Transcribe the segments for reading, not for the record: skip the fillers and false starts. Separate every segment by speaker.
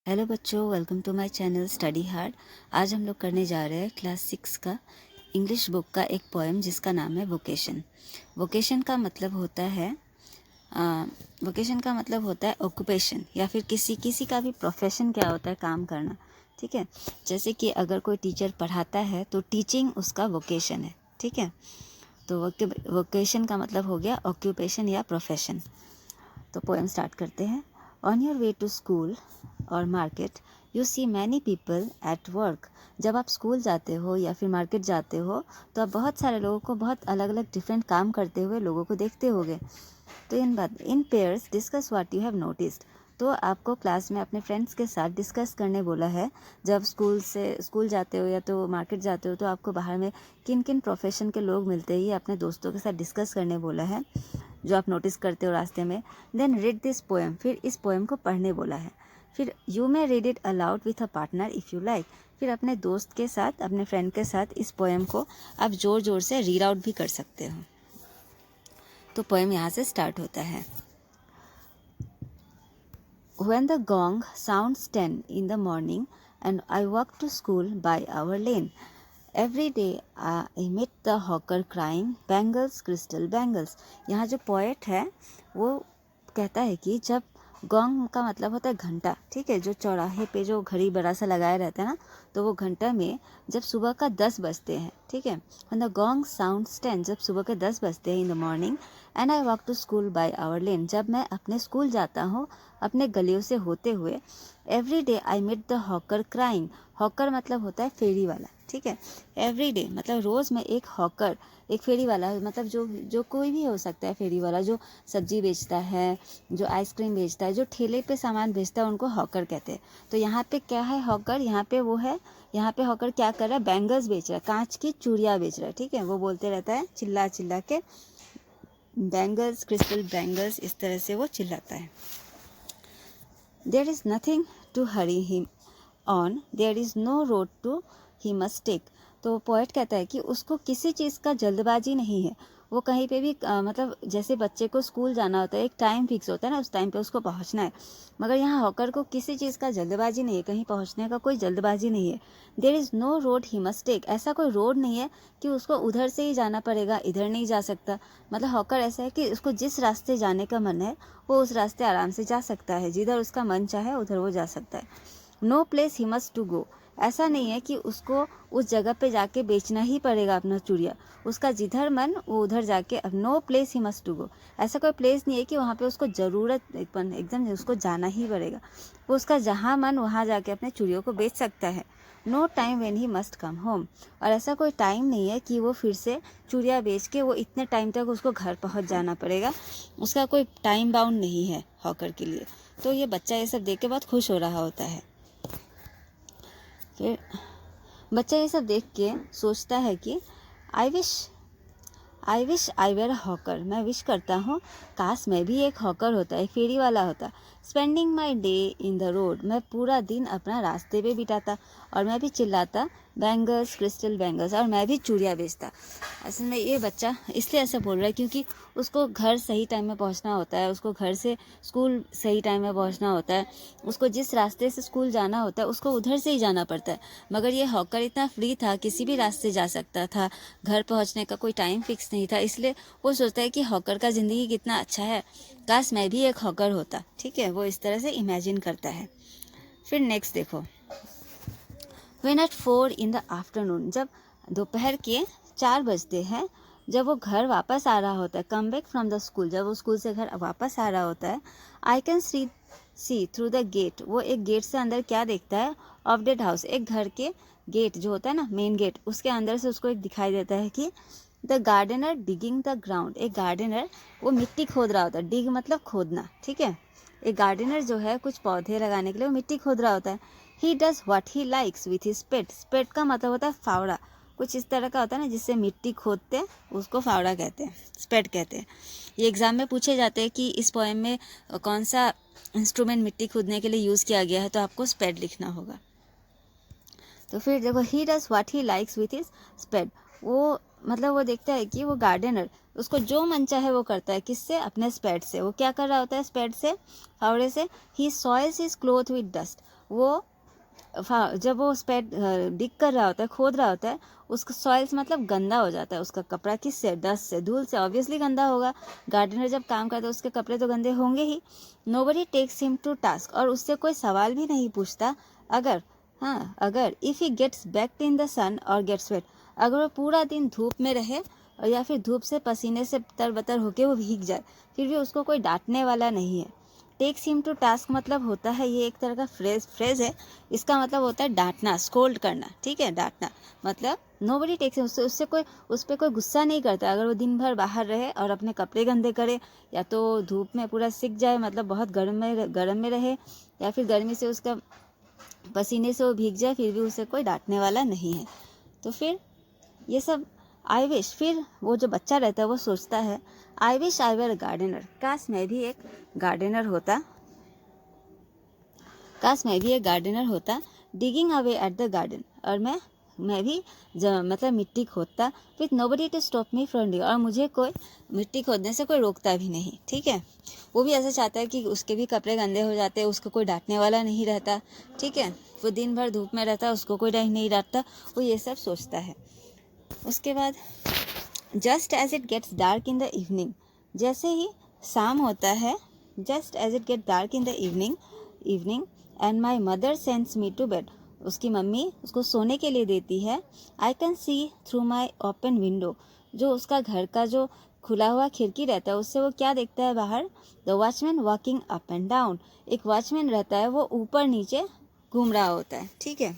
Speaker 1: Hello बच्चों, welcome to my channel study hard. आज हम लोग करने जा रहे हैं क्लास 6 का इंग्लिश बुक का एक पोएम जिसका नाम है वोकेशन। वोकेशन का मतलब होता है ऑक्यूपेशन या फिर किसी का भी प्रोफेशन क्या होता है, काम करना। ठीक है, जैसे कि अगर कोई टीचर पढ़ाता है तो टीचिंग उसका वोकेशन है। ठीक है, तो वोकेशन का मतलब हो गया ऑक्यूपेशन या प्रोफेशन। तो पोएम स्टार्ट करते हैं। On your way to school और market you see many people at work. जब आप स्कूल जाते हो या फिर मार्केट जाते हो तो आप बहुत सारे लोगों को, बहुत अलग अलग डिफरेंट काम करते हुए लोगों को देखते होगे। तो इन pairs discuss what you have noticed. तो आपको क्लास में अपने फ्रेंड्स के साथ डिस्कस करने बोला है। जब स्कूल जाते हो या तो मार्केट जाते हो तो आपको बाहर में किन किन प्रोफेशन के लोग मिलते हैं, ये अपने दोस्तों के साथ डिस्कस करने बोला है जो आप नोटिस करते हो रास्ते में। देन रीड दिस पोएम, फिर इस पोएम को पढ़ने बोला है। फिर you may read it allowed with a partner if you like. फिर अपने दोस्त के साथ, अपने फ्रेंड के साथ इस पोएम को आप ज़ोर ज़ोर से रीड आउट भी कर सकते हो। तो पोएम यहाँ से स्टार्ट होता है। When the gong sounds 10 in the morning and I walk to school by our lane, every day I meet the hawker crying bangles crystal bangles। यहाँ जो पोएट है वो कहता है कि जब गोंग का मतलब होता है घंटा, ठीक है, जो चौराहे पे जो घड़ी बड़ा सा लगाया रहता है ना, तो वो घंटा में जब सुबह का 10 बजते हैं, ठीक है, when the gong sounds 10, जब सुबह के 10 बजते हैं in the morning, and I walk to school by our lane, जब मैं अपने स्कूल जाता हूँ अपने गलियों से होते हुए, every day I meet the hawker crying. Hawker मतलब होता है फेरी वाला, ठीक है। एवरी डे मतलब रोज़ में एक हॉकर, एक फेरी वाला, मतलब जो कोई भी हो सकता है फेरी वाला, जो सब्जी बेचता है, जो आइसक्रीम बेचता है, जो ठेले पे सामान बेचता है, उनको हॉकर कहते हैं। तो यहाँ पे क्या है हॉकर, यहाँ पे वो है, यहाँ पे हॉकर क्या कर रहा है, बैंगल्स बेच रहा है, कांच की चूड़ियाँ बेच रहा है। ठीक है, वो बोलते रहता है चिल्ला चिल्ला के, बैंगल्स क्रिस्टल बैंगल्स, इस तरह से वो चिल्लाता है। There is nothing to hurry him on, there is no road to he must take. तो पोएट कहता है कि उसको किसी चीज़ का जल्दबाजी नहीं है, वो कहीं पे भी मतलब जैसे बच्चे को स्कूल जाना होता है, एक टाइम फिक्स होता है ना, उस टाइम पे उसको पहुंचना है, मगर यहाँ हॉकर को किसी चीज़ का जल्दबाजी नहीं है, कहीं पहुंचने का कोई जल्दबाजी नहीं है। There is no road he must take, ऐसा कोई रोड नहीं है कि उसको उधर से ही जाना पड़ेगा, इधर नहीं जा सकता। मतलब हॉकर ऐसा है कि उसको जिस रास्ते जाने का मन है वो उस रास्ते आराम से जा सकता है, जिधर उसका मन चाहे उधर वो जा सकता है। No place he must to go, ऐसा नहीं है कि उसको उस जगह पे जाके बेचना ही पड़ेगा अपना चूड़िया, उसका जिधर मन वो उधर जाके। अब no place he must to go, ऐसा कोई प्लेस नहीं है कि वहाँ पे उसको ज़रूरत एकदम उसको जाना ही पड़ेगा, वो उसका जहाँ मन वहाँ जाके अपने चूड़ियों को बेच सकता है। No time when he must come home, और ऐसा कोई टाइम नहीं है कि वो फिर से चूड़िया बेच के वो इतने टाइम तक उसको घर पहुँच जाना पड़ेगा, उसका कोई टाइम बाउंड नहीं है हॉकर के लिए। तो ये बच्चा ये सब देख के बहुत खुश हो रहा होता है। फिर बच्चा ये सब देख के सोचता है कि I wish I were hawker, मैं विश करता हूँ काश मैं भी एक हॉकर होता, एक फेरी वाला होता। Spending my day in the road, मैं पूरा दिन अपना रास्ते पे बिताता और मैं भी चिल्लाता बैंगल्स क्रिस्टल बैंगल्स, और मैं भी चूड़ियाँ बेचता। असल में ये बच्चा इसलिए ऐसा बोल रहा है क्योंकि उसको घर सही टाइम में पहुंचना होता है, उसको घर से स्कूल सही टाइम में पहुंचना होता है, उसको जिस रास्ते से स्कूल जाना होता है उसको उधर से ही जाना पड़ता है। मगर ये हॉकर इतना फ्री था, किसी भी रास्ते जा सकता था, घर पहुंचने का कोई टाइम फिक्स नहीं था, इसलिए वो सोचता है कि हॉकर का ज़िंदगी कितना अच्छा है, काश मैं भी एक हॉकर होता। ठीक है, वो इस तरह से इमेजिन करता है। फिर नेक्स्ट देखो, when eight 4 in the afternoon, जब दोपहर के 4 बजते हैं, जब वो घर वापस आ रहा होता है, come back from the school, जब वो स्कूल से घर वापस आ रहा होता है, I can see through the gate, वो एक गेट से अंदर क्या देखता है, ऑफ डेड हाउस, एक घर के गेट जो होता है ना, मेन गेट, उसके अंदर से उसको एक दिखाई देता है कि the gardener digging the ground, एक गार्डनर वो मिट्टी खोद रहा होता है, डिग मतलब खोदना। ठीक है, एक गार्डनर जो है कुछ पौधे लगाने के लिए वो मिट्टी खोद रहा होता है। He does what he likes with his pet, pet का मतलब होता है फावड़ा, कुछ इस तरह का होता है ना जिससे मिट्टी खोदते हैं, उसको फावड़ा कहते हैं, स्पेड कहते हैं। ये एग्जाम में पूछे जाते हैं कि इस पोएम में कौन सा इंस्ट्रूमेंट मिट्टी खोदने के लिए यूज़ किया गया है, तो आपको स्पेड लिखना होगा। तो फिर देखो, he does what he likes with his spade, वो मतलब वो देखता है कि वो गार्डनर उसको जो मन चाहे वो करता है, किससे, अपने स्पेड से। वो क्या कर रहा होता है स्पेड से, फावड़े से, ही soils his cloth with dust, वो जब वो उस पर डिग कर रहा होता है, खोद रहा होता है, उसका सॉइल्स मतलब गंदा हो जाता है। उसका कपड़ा किससे? डस्ट से, धूल से, ऑब्वियसली गंदा होगा। गार्डनर जब काम करता है उसके कपड़े तो गंदे होंगे ही। Nobody takes him to task, और उससे कोई सवाल भी नहीं पूछता अगर if he gets baked in the sun और गेट्स वेट, अगर वो पूरा दिन धूप में रहे और या फिर धूप से पसीने से तरबतर होके वो भीग जाए, फिर भी उसको कोई डांटने वाला नहीं है। टेक्स हिम टू टास्क मतलब होता है, ये एक तरह का फ्रेज है। इसका मतलब होता है डांटना, स्कोल्ड करना, ठीक है, डांटना मतलब नोबडी टेक्स, उससे कोई उस पर कोई गुस्सा नहीं करता। अगर वो दिन भर बाहर रहे और अपने कपड़े गंदे करे, या तो धूप में पूरा सिक जाए, मतलब बहुत गर्म में रहे, या फिर गर्मी से उसका पसीने से वो भीग जाए, फिर भी उसे कोई डांटने वाला नहीं है। तो फिर ये सब आई विश, फिर वो जो बच्चा रहता है वो सोचता है I wish I were gardener, काश मैं भी एक गार्डनर होता, digging away at the garden, और मैं भी मतलब मिट्टी खोदता, with nobody to stop me from doing, और मुझे कोई मिट्टी खोदने से कोई रोकता भी नहीं, ठीक है। वो भी ऐसा चाहता है कि उसके भी कपड़े गंदे हो जाते, उसको कोई डांटने वाला नहीं रहता, ठीक है। वो दिन भर धूप में रहता, उसको कोई नहीं डांटता, वो ये सब सोचता है। उसके बाद just as it gets dark in the evening, जैसे ही शाम होता है, just as it get dark in the evening and my mother sends me to bed, उसकी मम्मी उसको सोने के लिए देती है। I can see through my open window, जो उसका घर का जो खुला हुआ खिड़की रहता है उससे वो क्या देखता है बाहर? The watchman walking up and down, एक वॉचमैन रहता है, वो ऊपर नीचे घूम रहा होता है, ठीक है।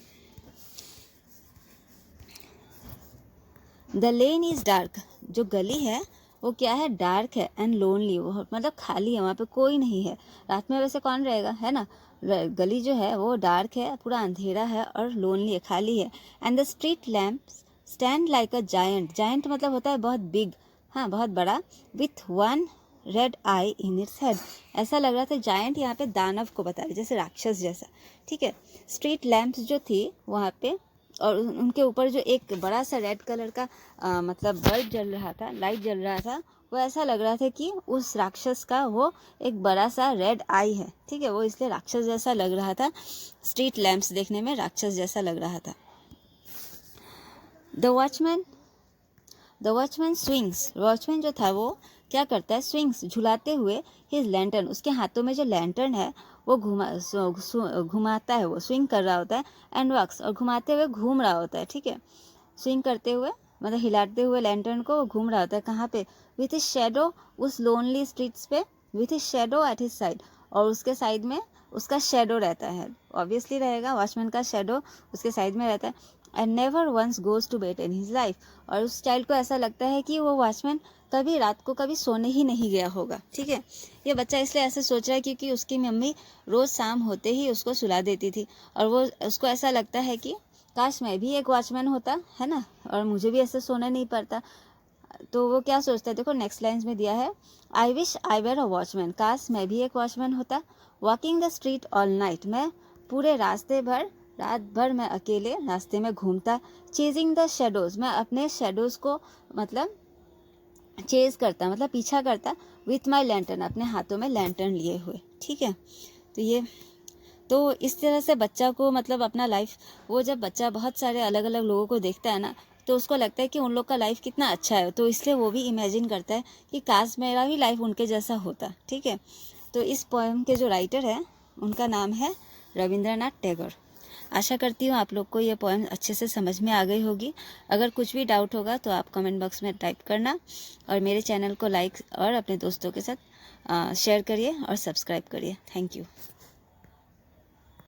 Speaker 1: द लेन इज़ डार्क, जो गली है वो क्या है? डार्क है, एंड लोनली, वो मतलब खाली है, वहाँ पे कोई नहीं है। रात में वैसे कौन रहेगा, है ना। गली जो है वो डार्क है, पूरा अंधेरा है और लोनली है, खाली है। And the street lamps stand like a giant मतलब होता है बहुत बिग, हाँ बहुत बड़ा, with one red I in its head, ऐसा लग रहा था जायंट यहाँ पे दानव को बता रहे, जैसे राक्षस जैसा, ठीक है। स्ट्रीट लैम्प्स जो थी वहाँ पे, और उनके ऊपर जो एक बड़ा सा रेड कलर का मतलब बल्ब जल रहा था, लाइट जल रहा था, वो ऐसा लग रहा था कि उस राक्षस का वो एक बड़ा सा रेड आई है, ठीक है। वो इसलिए राक्षस जैसा लग रहा था, स्ट्रीट लैम्प्स देखने में राक्षस जैसा लग रहा था। द वॉचमैन स्विंग्स, वॉचमैन जो था वो क्या करता है? स्विंग्स, झुलाते हुए हिज लैंटर्न, उसके हाथों में जो लैंटर्न है वो घुमाता है, वो स्विंग कर रहा होता है। एंड वॉक्स, और घुमाते हुए घूम रहा होता है, ठीक है। स्विंग करते हुए मतलब हिलाते हुए लैंटर्न को घूम रहा होता है, कहाँ पे? विथ हिज शेडो, उस लोनली स्ट्रीट्स पे, with his shadow at his side, और उसके साइड में उसका शेडो रहता है, ऑब्वियसली रहेगा, वॉचमैन का शेडो उसके साइड में रहता है। And never once goes to bed in his life, और उस चाइल्ड को ऐसा लगता है कि वो वॉचमैन कभी रात को कभी सोने ही नहीं गया होगा, ठीक है। ये बच्चा इसलिए ऐसे सोच रहा है क्योंकि उसकी मम्मी रोज़ शाम होते ही उसको सुला देती थी, और वो उसको ऐसा लगता है कि काश मैं भी एक वॉचमैन होता, है ना, और मुझे भी ऐसे सोना नहीं पड़ता। तो वो क्या सोचता है, देखो नेक्स्ट लाइन्स में दिया है, I wish I were a watchman, काश मैं भी एक वॉचमैन होता। Walking the street all night, मैं पूरे रात भर मैं अकेले रास्ते में घूमता। चेजिंग द शेडोज़, मैं अपने शेडोज़ को मतलब चेज करता, मतलब पीछा करता। विथ माई लैंटर्न, अपने हाथों में लैंटर्न लिए हुए, ठीक है। तो इस तरह से बच्चा को मतलब अपना लाइफ, वो जब बच्चा बहुत सारे अलग अलग लोगों को देखता है ना, तो उसको लगता है कि उन लोग का लाइफ कितना अच्छा है, तो इसलिए वो भी इमेजिन करता है कि काश मेरा भी लाइफ उनके जैसा होता, ठीक है। तो इस पोएम के जो राइटर हैं उनका नाम है रविंद्रनाथ टैगोर। आशा करती हूँ आप लोग को ये पोएम अच्छे से समझ में आ गई होगी। अगर कुछ भी डाउट होगा तो आप कमेंट बॉक्स में टाइप करना, और मेरे चैनल को लाइक और अपने दोस्तों के साथ शेयर करिए और सब्सक्राइब करिए। Thank you.